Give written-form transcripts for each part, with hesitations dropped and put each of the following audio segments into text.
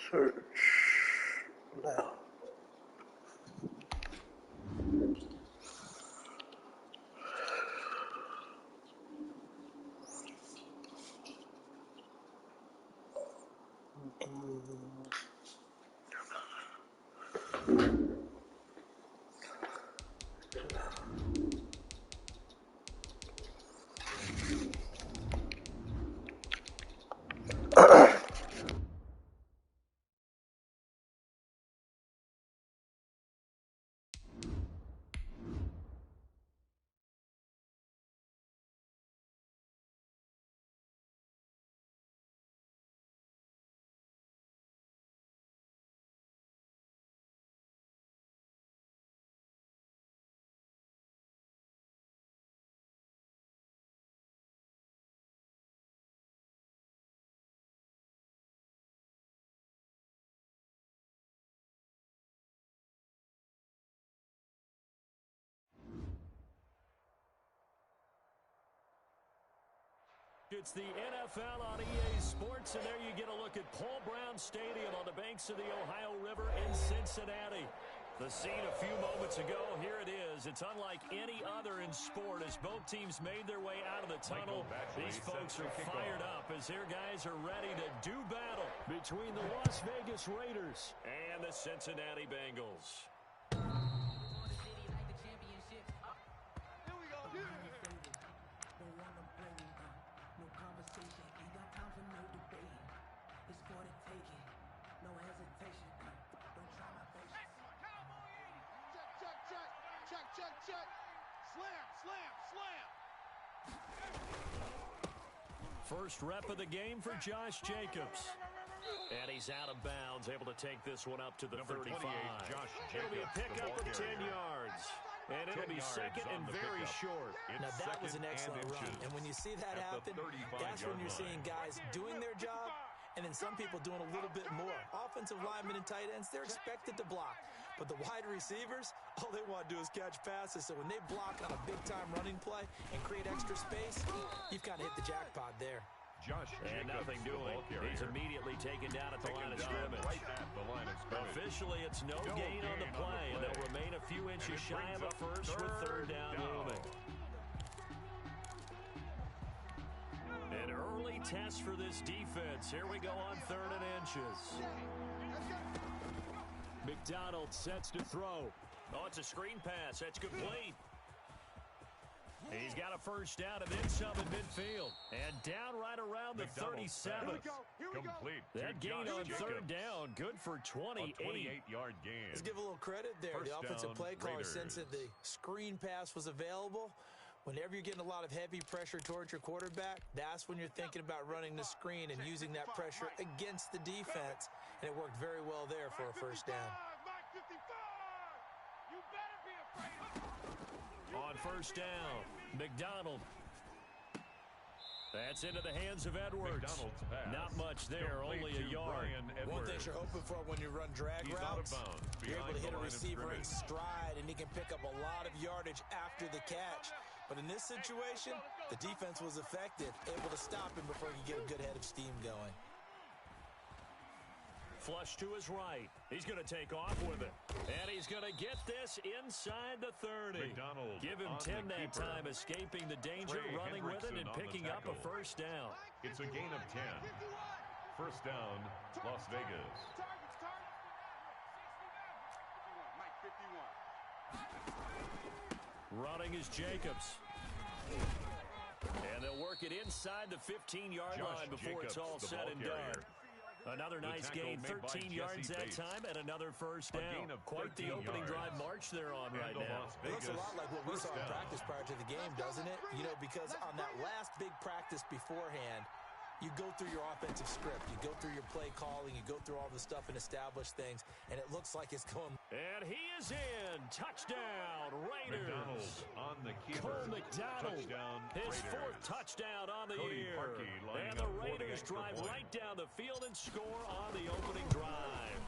Search now. It's the NFL on EA Sports, and there you get a look at Paul Brown Stadium on the banks of the Ohio River in Cincinnati. The scene a few moments ago, here it is. It's unlike any other in sport as both teams made their way out of the tunnel. These folks are fired up as their guys are ready to do battle between the Las Vegas Raiders and the Cincinnati Bengals. First rep of the game for Josh Jacobs. And he's out of bounds, able to take this one up to the 35. It'll be a pickup of 10 yards. And it'll be second and very short. Now, that was an excellent run. And when you see that happen, that's when you're seeing guys doing their job and then some people doing a little bit more. Offensive linemen and tight ends, they're expected to block. But the wide receivers, all they want to do is catch passes. So when they block on a big-time running play and create extra space, you've kind of hit the jackpot there. And nothing doing. He's immediately taken down at the line of scrimmage. Officially, it's no gain on the play, and they'll remain a few inches shy of a first with third down looming. An early test for this defense. Here we go on 3rd and inches. McDonald sets to throw. Oh, it's a screen pass. That's complete. He's got a first down and then some in midfield. And down right around the 37. Complete. That gain on third down, good for 28. 28-yard gain. Let's give a little credit there. The offensive play caller sensed that the screen pass was available. Whenever you're getting a lot of heavy pressure towards your quarterback, that's when you're thinking about running the screen and using that pressure against the defense. And it worked very well there for a first down. On first down, McDonald. That's into the hands of Edwards. Not much there, only a yard. One thing you're hoping for when you run drag routes, you're able to hit a receiver in stride, and he can pick up a lot of yardage after the catch. But in this situation, the defense was effective, able to stop him before he could get a good head of steam going. Flush to his right. He's going to take off with it. And he's going to get this inside the 30. McDonald Give him 10 that time, escaping the danger, running with it, and picking up a first down. It's a gain of 10. First down, Las Vegas. Running is Jacobs. And they'll work it inside the 15-yard line before it's all said and done. Another nice gain, 13 yards that time, and another first down. Quite the opening drive march they're on right now. It looks a lot like what we saw in practice prior to the game, doesn't it? You know, because on that last big practice beforehand, you go through your offensive script, you go through your play calling, you go through all the stuff and establish things, and it looks like it's going. And he is in. Touchdown, Raiders. McDonald on the keeper. Cole McDonald, Touchdown, his Raiders. fourth touchdown on the Cody year. Parkey lining And the up for the Raiders extra drive point. right down the field and score on the opening drive.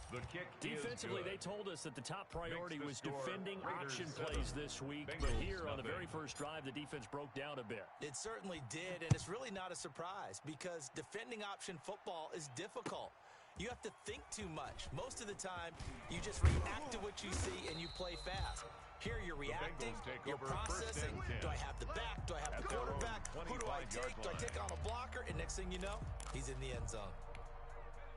The kick Defensively, is good. they told us that the top priority was Makes the score defending Raiders option 7, plays this week. But Bengals here on the very nothing. first drive, the defense broke down a bit. It certainly did, and it's really not a surprise because defending option football is difficult. You have to think too much. Most of the time, you just react to what you see and you play fast. Here you're reacting, Bengals take you're over first processing. and 10. Do I have the back? Do I have At the their own quarterback? Who do I 25-yard take? Do I line. take on a blocker? And next thing you know, he's in the end zone.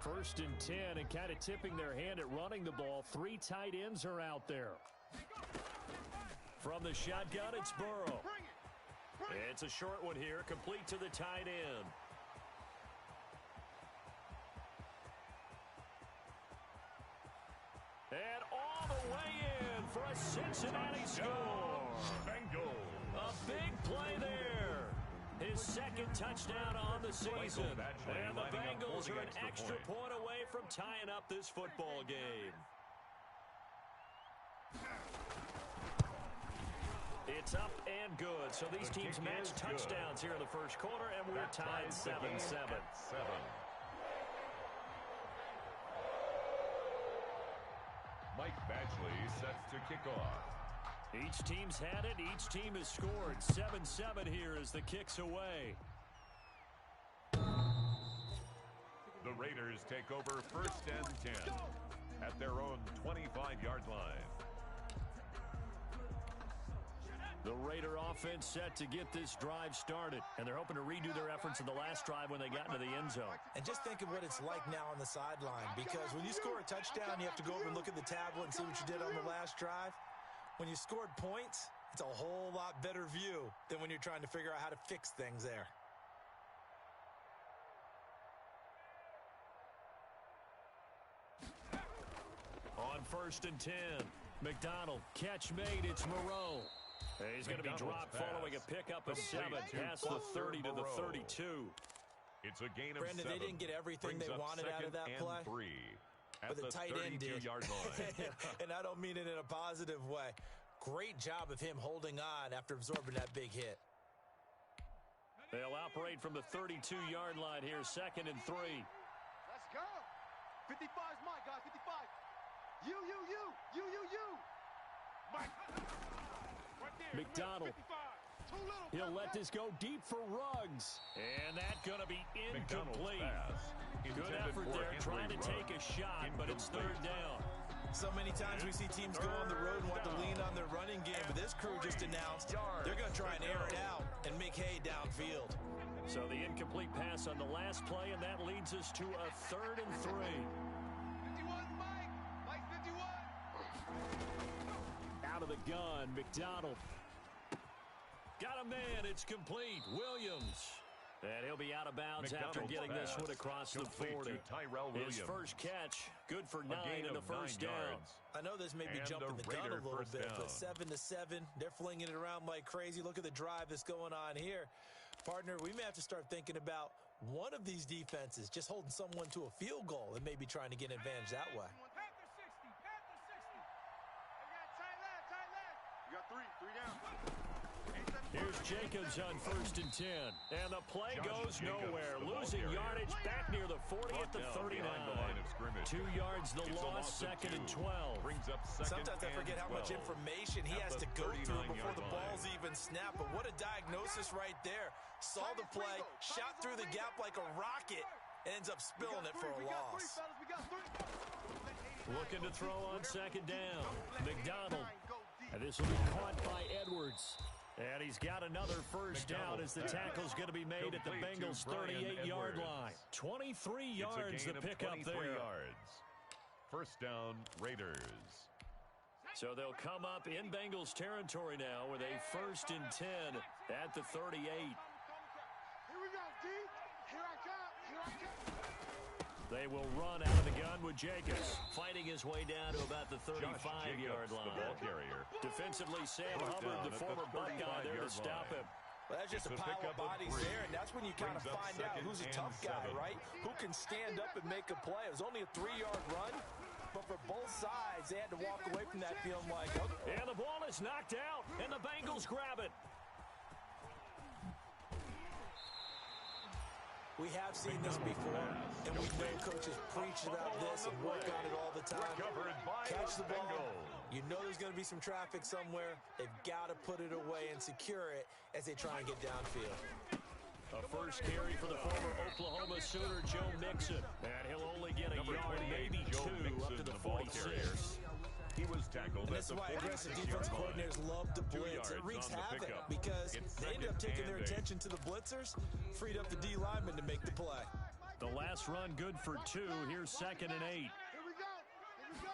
First and 10, and kind of tipping their hand at running the ball. Three tight ends are out there. From the shotgun, it's Burrow. It's a short one here, complete to the tight end. And all the way in for a Cincinnati score. Bengals. A big play there. His second touchdown on the season. And the Bengals are an extra point away from tying up this football game. It's up and good. So these teams match touchdowns here in the first quarter, and we're tied 7-7. Mike Badgley set to kick off. Each team's had it. Each team has scored. 7-7 here as the kick's away. The Raiders take over first and 10 at their own 25-yard line. The Raider offense set to get this drive started, and they're hoping to redo their efforts in the last drive when they got into the end zone. And just think of what it's like now on the sideline, because when you score a touchdown, you have to go over and look at the tablet and see what you did on the last drive. When you scored points, it's a whole lot better view than when you're trying to figure out how to fix things there. On first and 10, McDonald, catch made, it's Moreau. He's going to be dropped following a pickup of 7 past the 30 to the 32. It's a gain of Brandon, 7. they didn't get everything Brings they up wanted out of that second play. and 3 at But the tight end did. 32-yard line. And I don't mean it in a positive way. Great job of him holding on after absorbing that big hit. They'll operate from the 32-yard line here, second and 3. Let's go. 55's Mike, guys. 55. You. Mike. Right there. McDonald. 55. Too little. He'll let this go deep for Ruggs. And that's going to be incomplete. Good effort there, trying to take a shot, but it's third down. So many times we see teams go on the road and want to lean on their running game, but this crew just announced they're going to try and air it out and make hay downfield. So the incomplete pass on the last play, and that leads us to a third and 3. 51's Mike. Mike's 51. Out of the gun, McDonald. Got a man, it's complete. Williams. And he'll be out of bounds after getting this one across the 40. His first catch, good for 9 in the first down. I know this may be jumping the gun a little bit, but 7-7, they're flinging it around like crazy. Look at the drive that's going on here. Partner, we may have to start thinking about one of these defenses just holding someone to a field goal and maybe trying to get an advantage that way. Panther 60. Panther 60. They got tight left. You got 3 down. 8-7. Here's Jacobs on 1st and 10. And the play goes nowhere. Losing yardage back near the 40 at the 39. 2 yards the loss, 2nd and 12. Sometimes I forget how much information he has to go through before the ball's even snapped. But what a diagnosis right there. Saw the play, shot through the gap like a rocket, and ends up spilling it for a loss. Looking to throw on 2nd down. McDonald. And this will be caught by Edwards. And he's got another first down as the tackle's going to be made at the Bengals' 38-yard line. 23 yards the pickup there. First down, Raiders. So they'll come up in Bengals territory now with a 1st and 10 at the 38. Here we go, D. Here I come. Here I come. They will run out of the gun with Jacobs, fighting his way down to about the 35-yard line. The ball carrier. Defensively, Sam Hubbard, the former Buckeye, there to stop him. Well, that's just a pile of bodies there, and that's when you kind of find out who's a tough guy, right? Who can stand up and make a play. It was only a 3-yard run, but for both sides, they had to walk away from that feeling like, okay. And the ball is knocked out, and the Bengals grab it. We have seen this before, and we know coaches preach about this and work on it all the time. Catch the ball. You know there's going to be some traffic somewhere. They've got to put it away and secure it as they try and get downfield. A first carry for the former Oklahoma Sooner, Joe Mixon. And he'll only get a yard, maybe 2, up to the 46. He was tackled. And this is why aggressive defense coordinators love to blitz. It wreaks havoc because they end up taking their attention to the blitzers, freed up the D lineman to make the play. The last run good for 2. Here's 2nd and 8. Here we go. Here we go.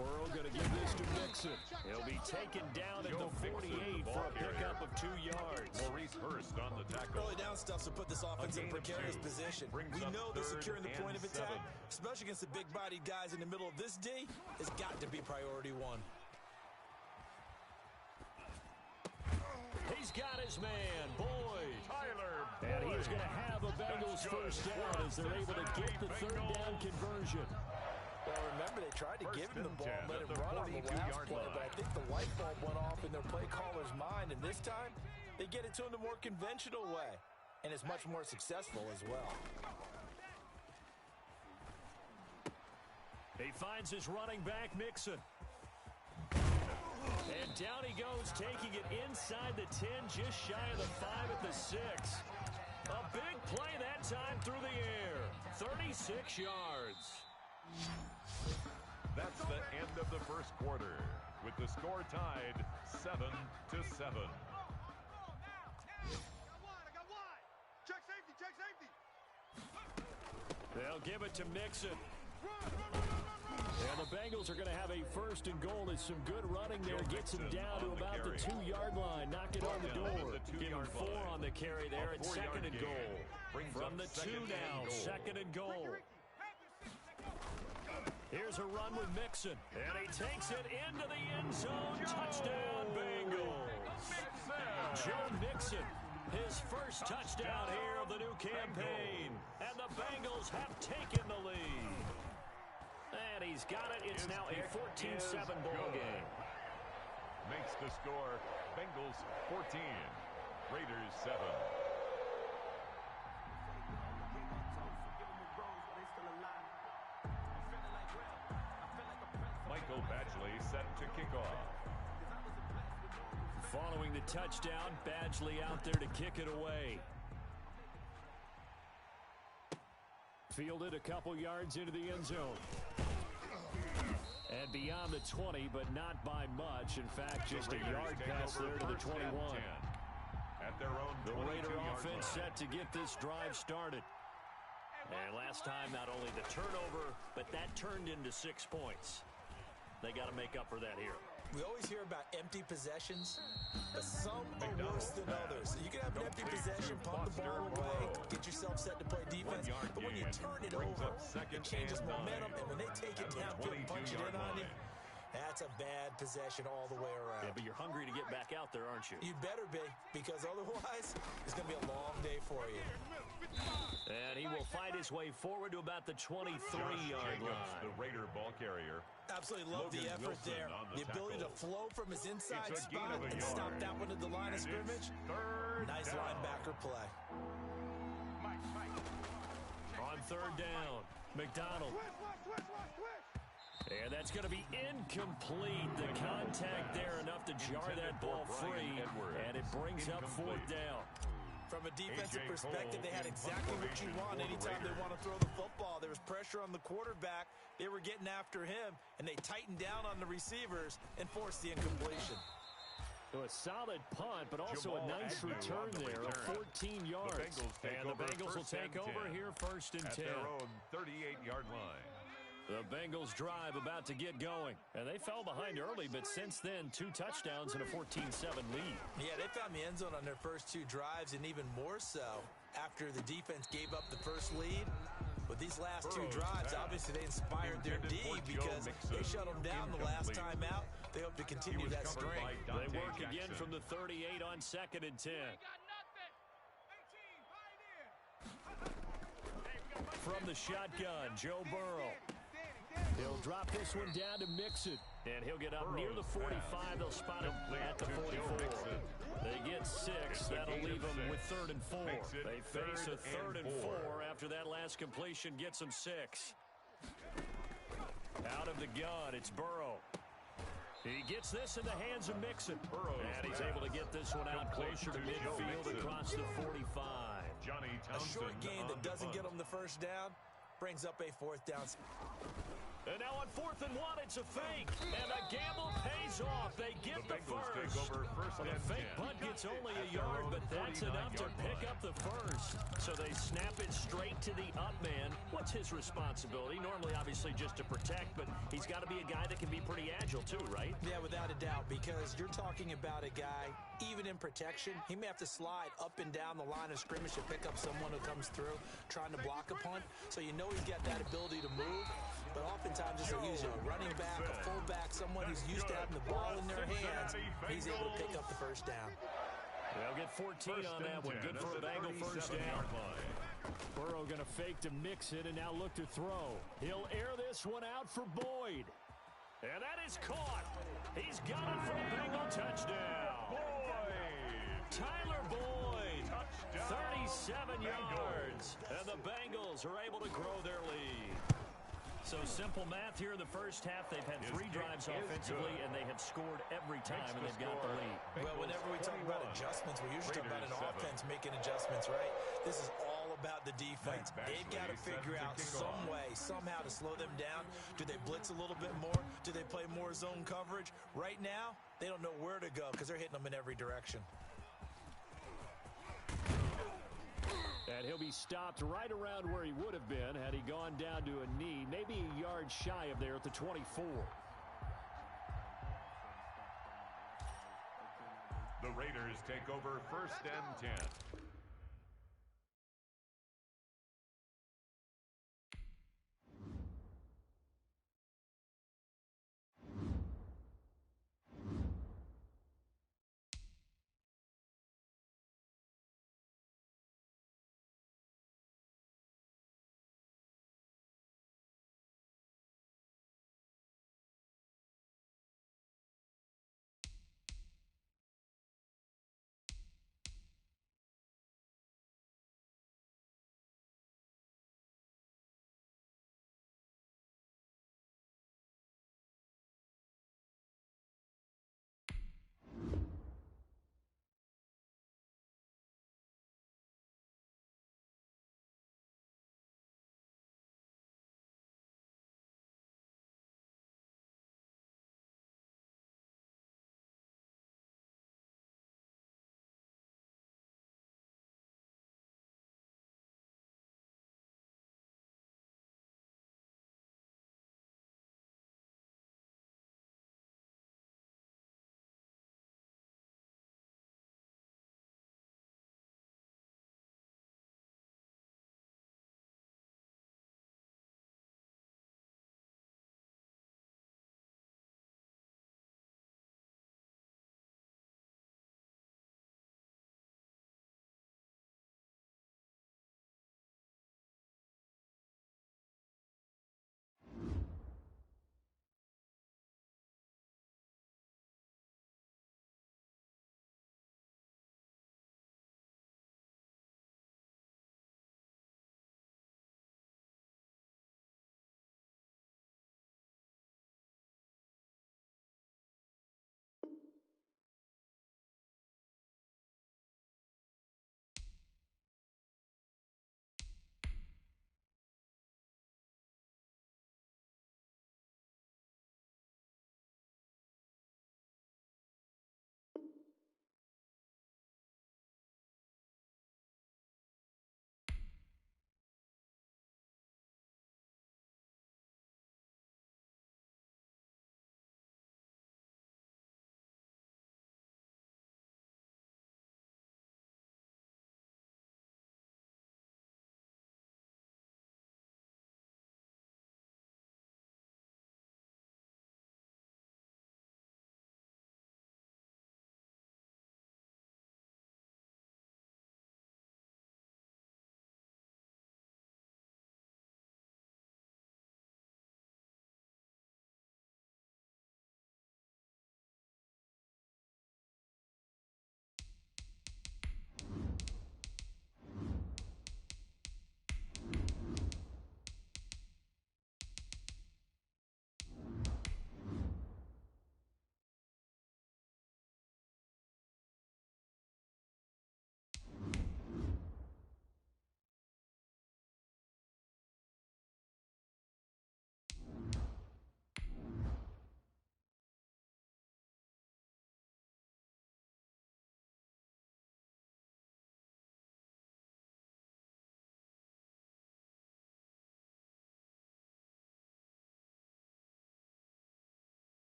Burrow going to give this to Mixon. He'll be taken down at the 48 for a pickup of 2 yards. Maurice Hurst on the tackle. Early down stuff to put this offense in a precarious position. We know that securing the point of attack, especially against the big-bodied guys in the middle of this D, has got to be priority 1. He's got his man, Boyd. Tyler Boyd. And he's going to have a Bengals first down as they're able to get the 3rd down conversion. Well, remember, they tried to give him the ball and let him run on the last play, but I think the light bulb went off in their play caller's mind, and this time, they get it to him the more conventional way, and it's much more successful as well. He finds his running back, Mixon. And down he goes, taking it inside the 10, just shy of the 5 at the 6. A big play that time through the air. 36 yards. That's the end of the first quarter, with the score tied 7-7. I got wide. Check safety, check safety. They'll give it to Mixon. And the Bengals are going to have a 1st and goal. There's some good running there. Gets him down to about the 2-yard line. Knock it on the door. Give him 4 on the carry there. It's 2nd and goal. From the 2 now, 2nd and goal. Here's a run with Mixon. And he takes it into the end zone. Touchdown, Bengals. Joe Mixon, his first touchdown here of the new campaign. And the Bengals have taken the lead. And he's got it. It's now a 14-7 ball game. Makes the score Bengals 14, Raiders 7. Michael Badgley set to kick off. Following the touchdown, Badgley out there to kick it away. Fielded a couple yards into the end zone. And beyond the 20, but not by much. In fact, just a yard pass there to the 21. At their own the Raider offense set to get this drive started. And last time, not only the turnover, but that turned into 6 points. They got to make up for that here. We always hear about empty possessions, but some are worse than others. You can have an empty possession, pump the ball away, get yourself set to play defense, but when you turn it over, it changes momentum, and when they take it downfield and punch it in on you, that's a bad possession all the way around. Yeah, but you're hungry to get back out there, aren't you? You better be, because otherwise, it's going to be a long day for you. And he will fight his way forward to about the 23-yard line. The Raider ball ball carrier. Absolutely love Logan the effort Wilson there. on The ability tackle. to flow from his inside It's a gain spot of a and stop yard. that one at the line of And scrimmage. it's third Nice down. linebacker play. On third down, McDonald. And that's going to be incomplete. The contact there enough to jar that ball free, and it brings up fourth down. From a defensive A.J. perspective, Cole they had in exactly what you formation want for the anytime they Raiders. want to throw the football. There was pressure on the quarterback. They were getting after him, and they tightened down on the receivers and forced the incompletion. So a solid punt, but also Jamal a nice Agnew return on the there of return. 14 yards. The Bengals will take over here first and at 10. their own 38-yard line. The Bengals drive about to get going. And they fell behind early, but since then, 2 touchdowns and a 14-7 lead. Yeah, they found the end zone on their first 2 drives, and even more so after the defense gave up the first lead. But these last 2 drives, obviously they inspired their D because they shut them down the last time out. They hope to continue that string. They work again from the 38 on 2nd and 10. From the shotgun, Joe Burrow. He'll drop this one down to Mixon. And he'll get up near the 45. They'll spot him at the 44. They get 6. That'll leave them with 3rd and 4. They face a 3rd and 4 after that last completion gets them 6. Out of the gun, it's Burrow. He gets this in the hands of Mixon. And he's able to get this one out closer to midfield across the 45. Johnny A Townsend short gain that on the doesn't get punt. them the first down brings up a 4th down. And now on 4th and 1, it's a fake. And the gamble pays off. They get the Bengals first. take over first Well, and the fake 10. punt gets only a At their yard, own but that's enough to 49-yard pick line. up the first. So they snap it straight to the up man. What's his responsibility? Normally, obviously, just to protect, but he's got to be a guy that can be pretty agile too, right? Yeah, without a doubt, because you're talking about a guy, even in protection, he may have to slide up and down the line of scrimmage to pick up someone who comes through trying to block a punt. So you know he's got that ability to move, but oftentimes it's a user, a running back, a fullback, someone who's used to having the ball in their hands. He's able to pick up the first down. They'll get 14 on that one. Good for a Bengal first down. Burrow going to fake to mix it and now look to throw. He'll air this one out for Boyd. And that is caught. He's got it for a Bengal touchdown. Tyler Boyd, 37 yards. And the Bengals are able to grow their lead. So simple math here in the first half. They've had 3 drives offensively, and they have scored every time, and they've got the lead. Well, whenever we talk about adjustments, we usually talk about an offense making adjustments, right? This is all about the defense. They've got to figure out some way, somehow to slow them down. Do they blitz a little bit more? Do they play more zone coverage? Right now, they don't know where to go because they're hitting them in every direction. And he'll be stopped right around where he would have been had he gone down to a knee, maybe a yard shy of there at the 24. The Raiders take over first and 10.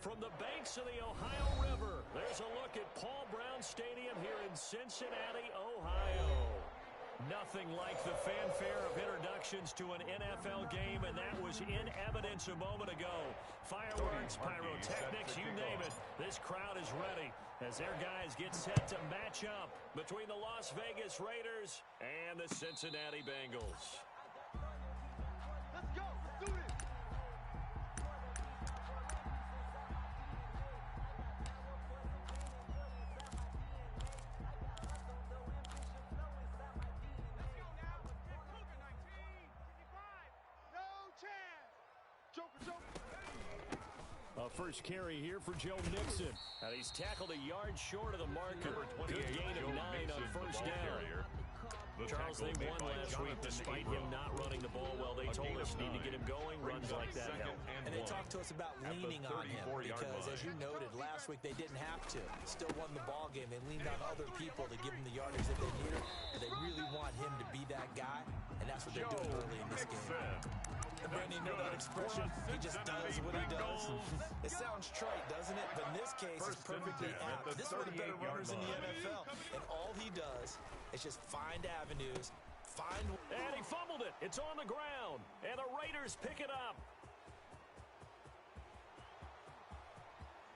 from the banks of the Ohio River, there's a look at Paul Brown Stadium here in Cincinnati, Ohio. Nothing like the fanfare of introductions to an NFL game, and that was in evidence a moment ago. Fireworks, pyrotechnics, you name it. This crowd is ready as their guys get set to match up between the Las Vegas Raiders and the Cincinnati Bengals. Let's go. Let's do this. A first carry here for Joe Mixon. And he's tackled a yard short of the marker. Good gain of 9 on first down. Charles, they won last week despite him not running the ball well. They told us need to get him going. Runs like that help. And they talked to us about leaning on him because, as you noted, last week they didn't have to. Still won the ball game. They leaned on other people to give him the yardage that they needed. But they really want him to be that guy, and that's what they're doing early in this game. And Brandon, you know that expression? He just does what he does. It sounds trite, doesn't it? But in this case, it's perfectly apt. This is one of the better runners in the NFL. And all he does is just find avenues, And he fumbled it. It's on the ground. And the Raiders pick it up.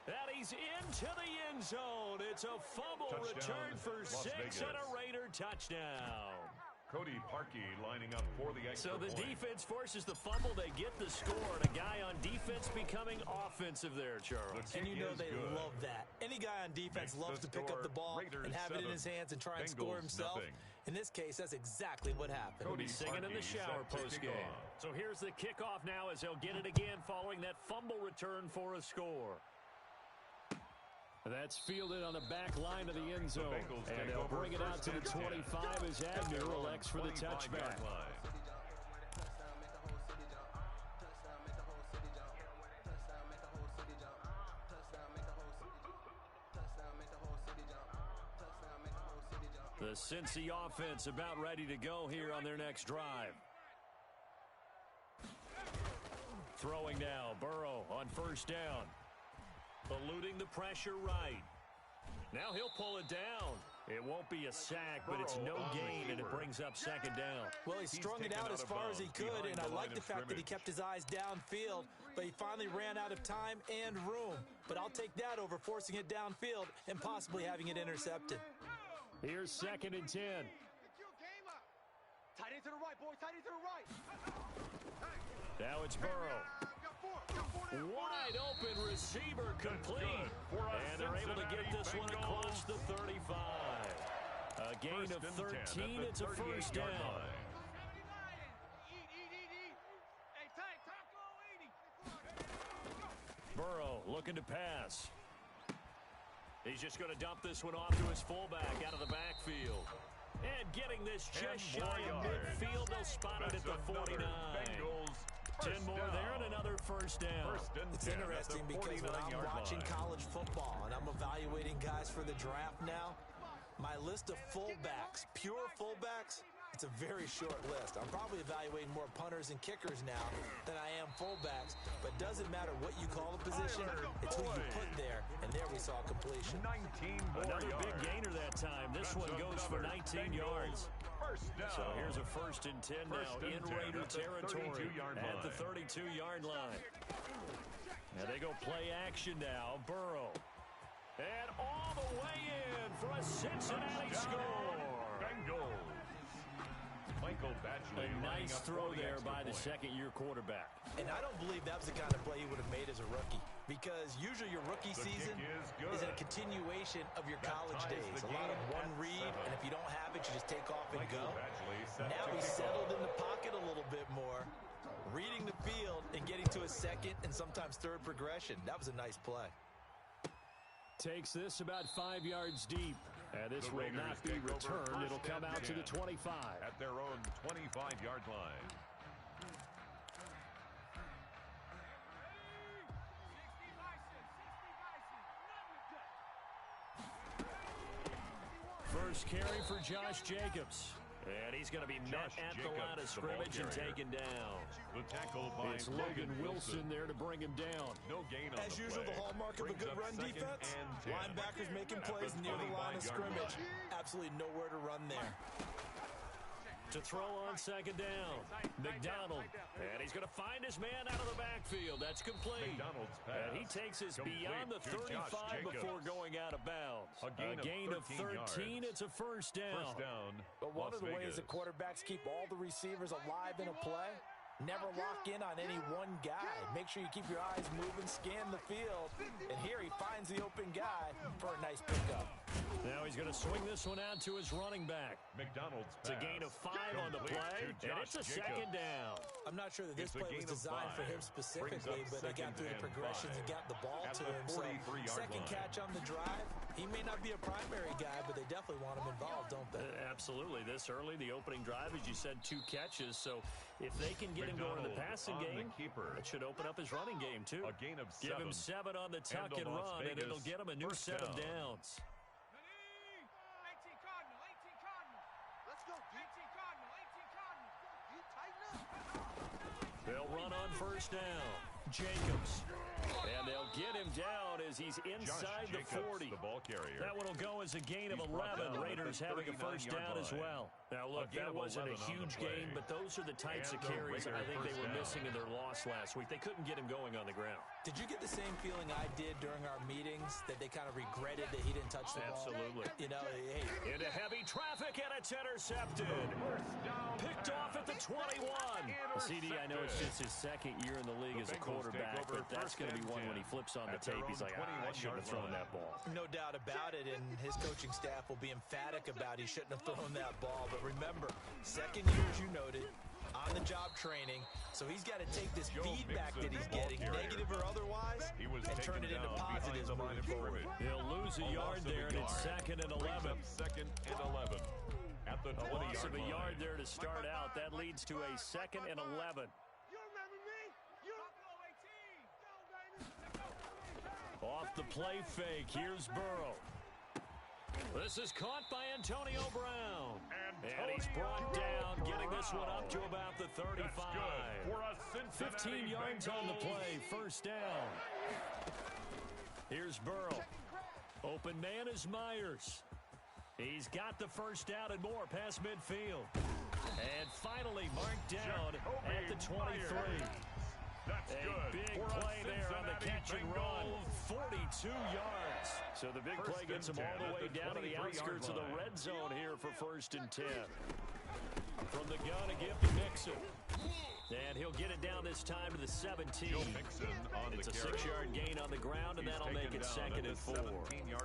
And he's into the end zone. It's a fumble return for 6 and a Raider touchdown. Cody Parkey lining up for the extra So the point. defense forces the fumble. They get the score. And a guy on defense becoming offensive there, Charles. And you know they love that. Any guy on defense loves to pick up the ball and have it in his hands and try and score himself. In this case, that's exactly what happened. Cody singing in the shower post-game. So here's the kickoff now as they'll get it again following that fumble return for a score. That's fielded on the back line of the end zone. And they'll bring it out to the 25 as Agnew elects for the touchback. The Cincy offense about ready to go here on their next drive. Throwing now, Burrow on first down. Eluding the pressure right. Now he'll pull it down. It won't be a sack, but it's no gain, and it brings up second down. Well, he strung it out as far as he could, and I like the fact that he kept his eyes downfield, but he finally ran out of time and room. But I'll take that over forcing it downfield and possibly having it intercepted. Here's 2nd and 10. Tight end to the right, boys. Tight end to the right. Now it's Burrow. Wide open receiver complete. And they're able to get this one across the 35. A gain of 13. It's a first down. Burrow looking to pass. He's just going to dump this one off to his fullback out of the backfield. And getting this just shy of midfield, they'll spot it at the 49. 10 more there and another first down. It's interesting because when I'm watching college football and I'm evaluating guys for the draft now, my list of fullbacks, pure fullbacks, it's a very short list. I'm probably evaluating more punters and kickers now than I am fullbacks, but doesn't matter what you call a position, it's who you put there, and there we saw completion. Another big gainer that time. This one goes for 19 yards. So here's a 1st and 10 now in Raider territory at the 32-yard line. Now they go play action now. Burrow. And all the way in for a Cincinnati score. Bengals. Michael Badgley. A nice throw there by the second-year quarterback. And I don't believe that was the kind of play he would have made as a rookie, because usually your rookie season is a continuation of your college days. A lot of one read, and if you don't have it, you just take off and go. Now he's settled in the pocket a little bit more, reading the field and getting to his second and sometimes third progression. That was a nice play. Takes this about 5 yards deep. And this will not be returned. It'll come out to the 25. At their own 25-yard line. First carry for Josh Jacobs. And he's going to be met at the line of scrimmage and taken down. The tackle by It's Logan Wilson there to bring him down. No gain on As usual, the hallmark of a good run defense, linebackers making plays near the line of scrimmage. Absolutely nowhere to run there. To throw on second down, McDonald. And he's going to find his man out of the backfield. That's complete. And he takes us beyond the 35 before going out of bounds. A gain of 13. It's a first down. But one of the ways that quarterbacks keep all the receivers alive in a play, never lock in on any one guy. Make sure you keep your eyes moving, scan the field. And here he finds the open guy for a nice pickup. Now he's going to swing this one out to his running back. McDonald's It's a gain of 5 on the play, and it's a second down. I'm not sure that this play was designed for him specifically, but they got through the progressions and got the ball to him. So second catch on the drive. He may not be a primary guy, but they definitely want him involved, don't they? Absolutely. This early, the opening drive, as you said, 2 catches. So if they can get him going in the passing game, it should open up his running game, too. A gain of 7. Give him 7 on the tuck and run, and it'll get him a new set of downs. They'll run on first down. Jacobs. And they'll get him down as he's inside the 40. The ball carrier. That one will go as a gain of 11. Raiders having a first down as well. Now, look, that wasn't a huge gain, but those are the types of carries I think they were missing in their loss last week. They couldn't get him going on the ground. Did you get the same feeling I did during our meetings, that they kind of regretted that he didn't touch the ball? Absolutely. You know, hey. Into heavy traffic, and it's intercepted. Picked off at the 21. CD, I know it's just his second year in the league as a quarterback, but that's going to be one when he flips on the tape. He's like, I shouldn't have thrown that ball. No doubt about it, and his coaching staff will be emphatic about he shouldn't have thrown that ball. But remember, second year, as you noted, on-the-job training, so he's got to take this feedback that he's getting, negative or otherwise, and turn it into positives moving forward. He'll lose a yard there, and it's 2nd and 11. 2nd and 11. At the 20-yard line. Loss of a yard there to start out. That leads to a 2nd and 11. Off the play fake, here's Burrow. This is caught by Antonio Brown. And he's brought down, getting this one up to about the 35. 15 yards on the play, first down. Here's Burrow. Open man is Myers. He's got the first down and more past midfield. And finally marked down at the 23. A big play there on the catch and run. 42 yards. So the big play gets him all the way down to the outskirts of the red zone here for 1st and 10. From the gun, a gift to Mixon. And he'll get it down this time to the 17. It's a 6-yard gain on the ground, and that'll make it 2nd and 4.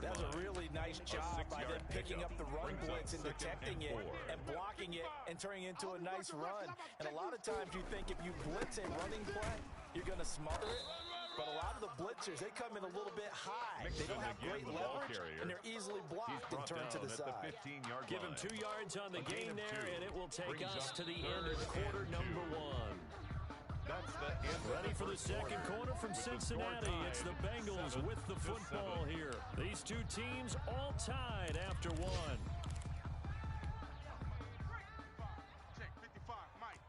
That was a really nice job by them picking up the run blitz and detecting it and blocking it and turning it into a nice run. And a lot of times you think if you blitz a running play, you're going to smother it. But a lot of the blitzers, they come in a little bit high. They don't have great leverage, and they're easily blocked and turned to the side. Give him 2 yards on the gain there, and it will take us to the end of quarter number 1. Ready for the second quarter from Cincinnati. It's the Bengals with the football here. These two teams all tied after 1. Check 55, Mike.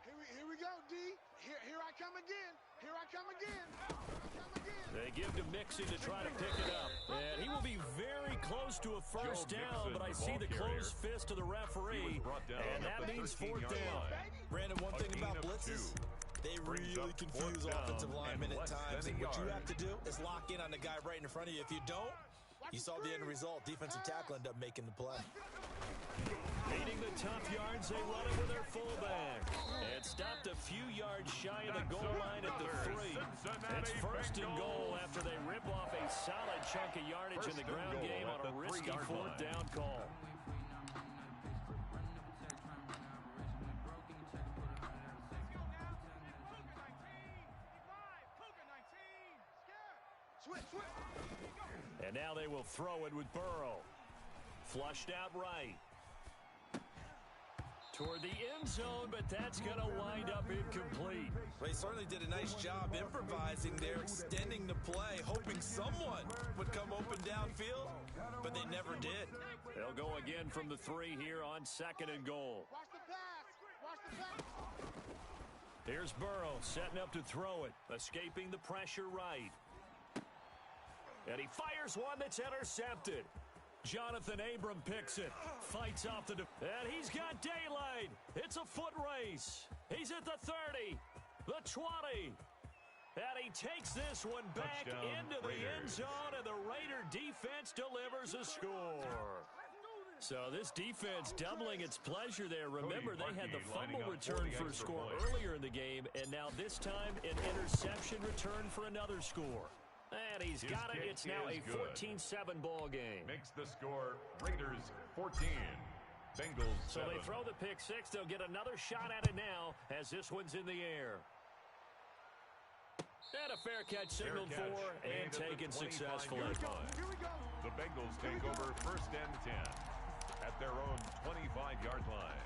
Here we go, D. Here I come again. Here I come again. They give to Mixon to try to pick it up. And he will be very close to a first down, but I see the closed fist of the referee, and that means 4th down. Brandon, one thing about blitzes, they really confuse offensive linemen at times. And what you have to do is lock in on the guy right in front of you. If you don't, you saw the end result. Defensive tackle ended up making the play. Beating the tough yards, they run it with their fullback. And stopped a few yards shy of the goal line at the 3. It's 1st and goal after they rip off a solid chunk of yardage in the ground game on a risky 4th down call. And now they will throw it with Burrow. Flushed out right. Toward the end zone, but that's going to wind up incomplete. Well, he certainly did a nice job improvising there, extending the play, hoping someone would come open downfield, but they never did. They'll go again from the 3 here on 2nd and goal. Watch the pass. Watch the pass. Here's Burrow setting up to throw it, escaping the pressure right. And he fires one that's intercepted. Jonathan Abram picks it, fights off the and he's got daylight. It's a foot race. He's at the 30, the 20, and he takes this one back into the end zone, and the Raider defense delivers a score. So this defense doubling its pleasure there. Remember, they had the fumble return for a score earlier in the game, and now this time an interception return for another score. And he's got it. It's now a 14-7 ball game. Makes the score Raiders 14. Bengals 7. So they throw the pick 6. They'll get another shot at it now as this one's in the air. And a fair catch signaled for and taken successfully. Here we go. The Bengals take over 1st and 10 at their own 25-yard line.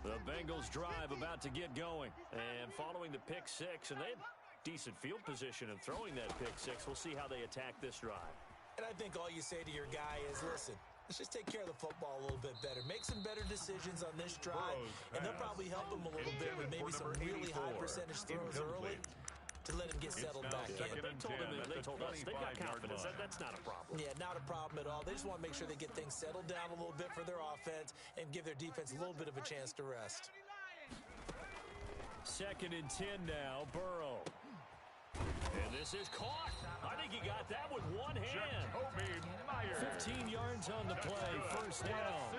The Bengals drive about to get going. And following the pick 6, and they had decent field position in throwing that pick 6. We'll see how they attack this drive. And I think all you say to your guy is, listen, let's just take care of the football a little bit better. Make some better decisions on this drive, and they'll probably help him a little bit with maybe some really high percentage throws early to let him get settled back in. They told us they've got confidence. That's not a problem. Yeah, not a problem at all. They just want to make sure they get things settled down a little bit for their offense and give their defense a little bit of a chance to rest. 2nd and 10 now, Burrow. And this is caught. I think he got that with one hand. 15 yards on the play, 1st down.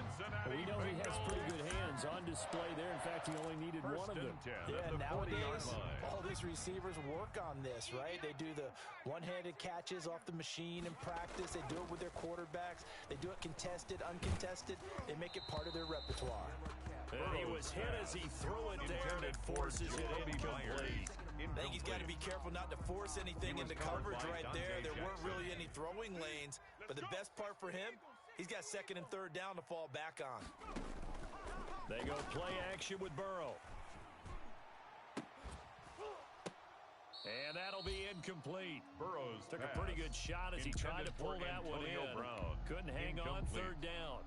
We know he has pretty good hands on display there. In fact, he only needed one of them. Yeah, nowadays, all these receivers work on this, right? They do the one-handed catches off the machine in practice. They do it with their quarterbacks. They do it contested, uncontested. They make it part of their repertoire. And he was hit as he threw it there, and it forces it incomplete. I think he's got to be careful not to force anything into coverage right there. There weren't really any throwing lanes, but the best part for him, he's got 2nd and 3rd down to fall back on. They go play action with Burrow. And that'll be incomplete. Burrow's took a pretty good shot as he tried to pull that one in. Couldn't hang on 3rd down.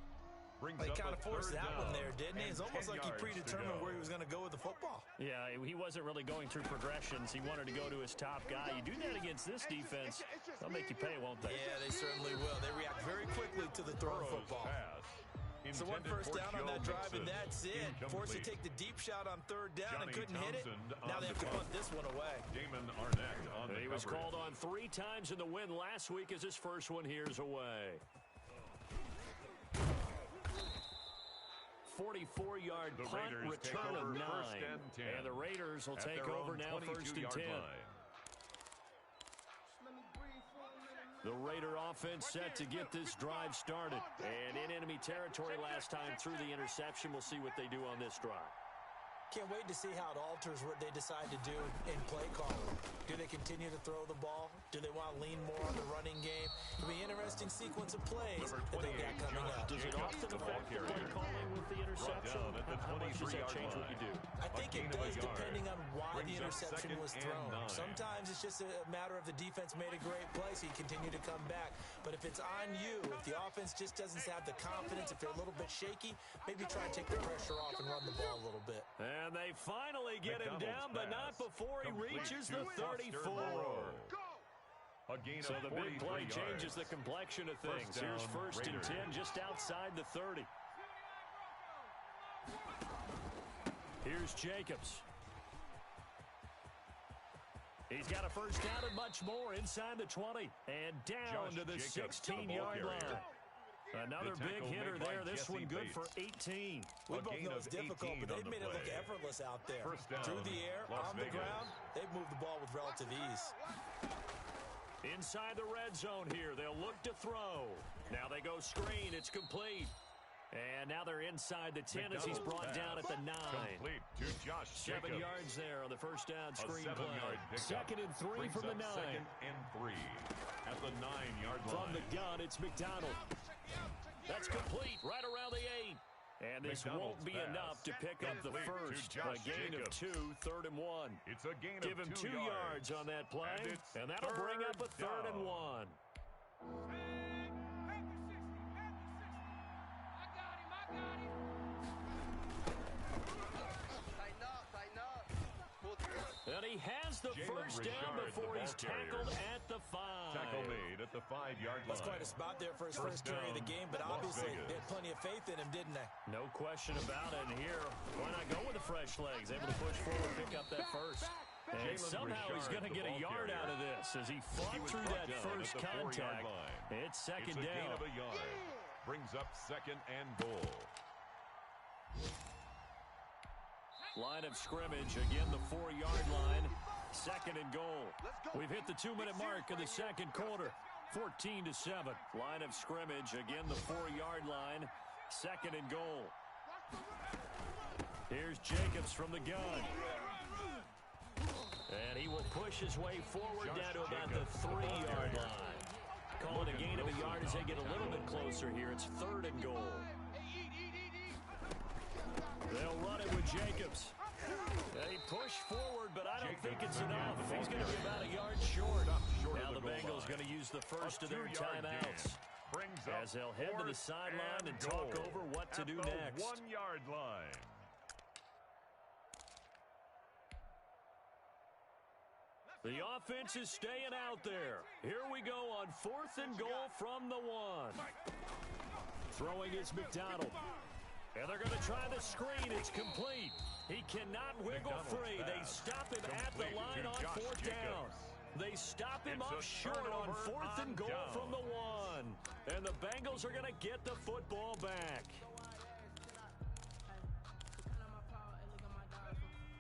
He kind of forced that one there, didn't he? It's almost like he predetermined where he was going to go with the football. Yeah, he wasn't really going through progressions. He wanted to go to his top guy. You do that against this defense, they'll make you pay, won't they? Yeah, they certainly will. They react very quickly to the throw of football. So 1 1st down on that drive, and that's it. Forced to take the deep shot on 3rd down and couldn't hit it. Now they have to punt this one away. Damon Arnett on the He was called on 3 times in the win last week as his first one here's away. 44-yard punt return of 9. And the Raiders will take over now 1st and 10. The Raider offense set to get this drive started. And in enemy territory last time through the interception. We'll see what they do on this drive. Can't wait to see how it alters what they decide to do in play calling. Do they continue to throw the ball? Do they want to lean more on the running game? It'll be an interesting sequence of plays that they got coming up. Does it often affect the play calling with the interception? How much does that change what you do? I think it does, depending on why the interception was thrown. Sometimes it's just a matter of the defense made a great play, so you continue to come back. But if it's on you, if the offense just doesn't have the confidence, if they're a little bit shaky, maybe try and take the pressure off and run the ball a little bit. And they finally get him down, but not before he reaches the 34. So the big play changes the complexion of things. Here's 1st and 10 just outside the 30. Here's Jacobs. He's got a 1st down and much more inside the 20. And down to the 16-yard line. Another big hitter there. This one good for 18. We both know it's difficult, but they've made it look effortless out there. Through the air, on the ground, they've moved the ball with relative ease. Inside the red zone here. They'll look to throw. Now they go screen. It's complete. And now they're inside the 10 as he's brought down at the 9. Complete to Josh 7 Jacobs. yards there on the 1st down screen play. 2nd and 3 from the 9. 2nd and 3 at the 9-yard line. From the gun, it's McDonald. That's complete right around the 8. And this won't be enough to pick up the first. A gain of 2, 3rd and 1. It's a gain Give him of 2 yards on that play, and that'll bring up a 3rd and 1. And he has the first down before he's tackled at the 5. Tackle made at the 5-yard line. That's quite a spot there for his first carry of the game, but obviously they had plenty of faith in him, didn't they? No question about it. And here, why not go with the fresh legs? Able to push forward, pick up that first. And somehow he's going to get a yard out of this as he fought through that first contact. It's second down. It's a gain of a yard. Brings up 2nd and goal. Line of scrimmage, again the 4-yard line. 2nd and goal. We've hit the 2-minute mark of the second quarter. 14-7. Line of scrimmage, again the 4-yard line. 2nd and goal. Here's Jacobs from the gun. And he will push his way forward down to about the 3-yard line. Call it a gain of a yard as they get a little bit closer here. It's 3rd and goal. They'll run it with Jacobs. They push forward, but I don't think it's enough. He's going to be about a yard short. Now the Bengals going to use the first of their timeouts as they'll head to the sideline and talk over what to do next. 1-yard line. The offense is staying out there. Here we go on 4th and goal from the 1. Throwing is McDonald. And they're going to try the screen. It's complete. He cannot wiggle free. They stop him at the line on 4th down. They stop him up short on 4th and goal from the 1. And the Bengals are going to get the football back.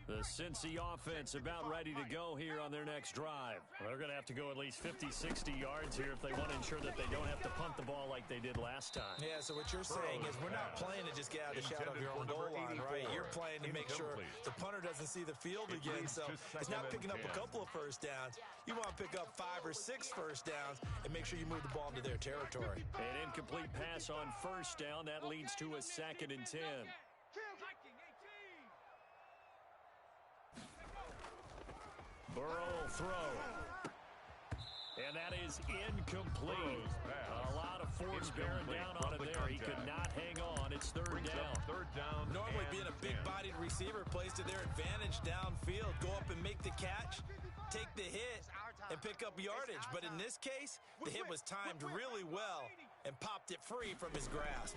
The Cincy offense about ready to go here on their next drive. They're going to have to go at least 50, 60 yards here if they want to ensure that they don't have to punt the ball like they did last time. Yeah, so what you're saying is we're not playing to just get out of the shadow of your own goal line, right? You're playing to make sure the punter doesn't see the field again. So it's not picking up a couple of first downs. You want to pick up 5 or 6 first downs and make sure you move the ball into their territory. An incomplete pass on first down. That leads to a 2nd and 10. Burrow will throw. And that is incomplete. A lot of force bearing down on it there. He could not hang on. It's 3rd down. Normally being a big-bodied receiver plays to their advantage downfield. Go up and make the catch, take the hit, and pick up yardage. But in this case, the hit was timed really well and popped it free from his grasp.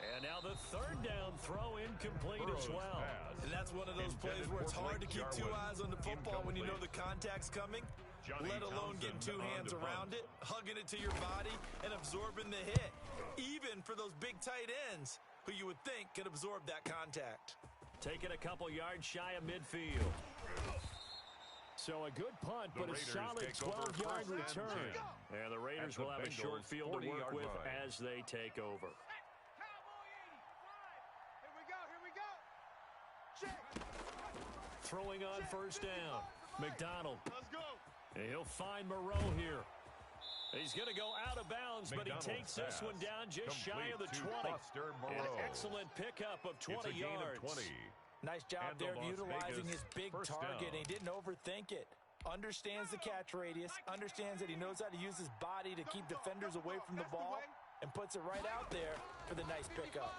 And now the 3rd down throw incomplete as well. And that's one of those plays where it's hard to keep 2 eyes on the football when you know the contact's coming, let alone getting 2 hands around it, hugging it to your body, and absorbing the hit. Even for those big tight ends who you would think could absorb that contact. Taking a couple yards shy of midfield. So a good punt, but a solid 12-yard return. And the Raiders will have a short field to work with as they take over. Throwing on first down. McDonald. And he'll find Moreau here. He's going to go out of bounds, but he takes this one down just shy of the 20. An excellent pickup of 20 yards. Nice job there of utilizing his big target, and he didn't overthink it. Understands the catch radius, understands that he knows how to use his body to keep defenders away from the ball, and puts it right out there for the nice pickup.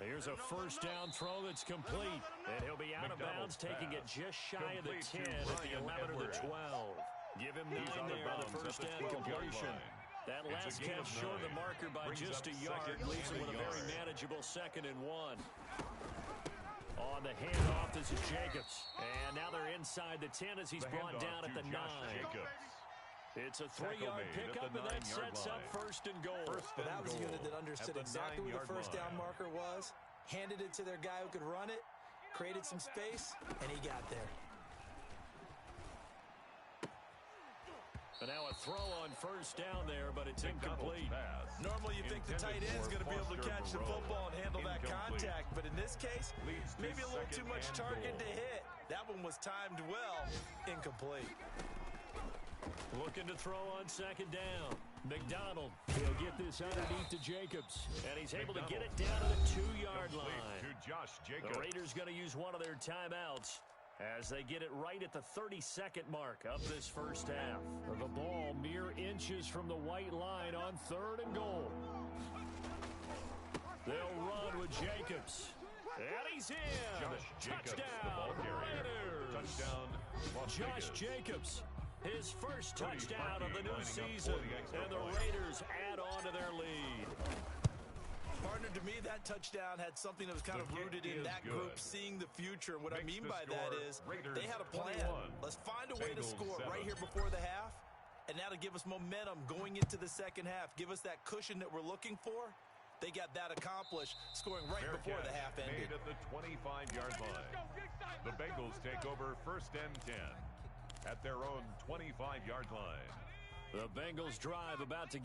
Here's a first down throw that's complete, and he'll be out of bounds, taking it just shy of the 10 at the 11 or the 12. Give him 9 there on the first down completion. That last catch short of the marker by just a yard leaves him with a very manageable 2nd and 1. On the handoff, this is Jacobs. And now they're inside the 10 as he's brought down at the 9. It's a 3-yard pickup, and that sets up 1st and goal. But that was a unit that understood exactly where the first down marker was, handed it to their guy who could run it, created some space, and he got there. And now a throw on first down there, but it's incomplete. Normally you think the tight end's going to be able to catch the football and handle that contact, but in this case, maybe a little too much target to hit. That one was timed well, incomplete. Looking to throw on 2nd down. McDonald, he'll get this underneath to Jacobs. And he's able to get it down to the 2-yard line. To Josh Jacobs. The Raiders going to use one of their timeouts as they get it right at the 32nd mark of this first half. The ball mere inches from the white line on 3rd and goal. They'll run with Jacobs. And he's in. Josh Jacobs, touchdown, the ball carrier. Raiders. Touchdown, Las Josh Vegas. Jacobs, his first touchdown of the new season. And the Raiders add on to their lead. Partner, to me, that touchdown had something that was kind of rooted in that group seeing the future. What I mean by that is they had a plan. Let's find a way to score right here before the half. And now to give us momentum going into the second half, give us that cushion that we're looking for. They got that accomplished, scoring right before the half ended. Made at the 25-yard line. The Bengals take over 1st and 10 at their own 25-yard line. The Bengals drive about to get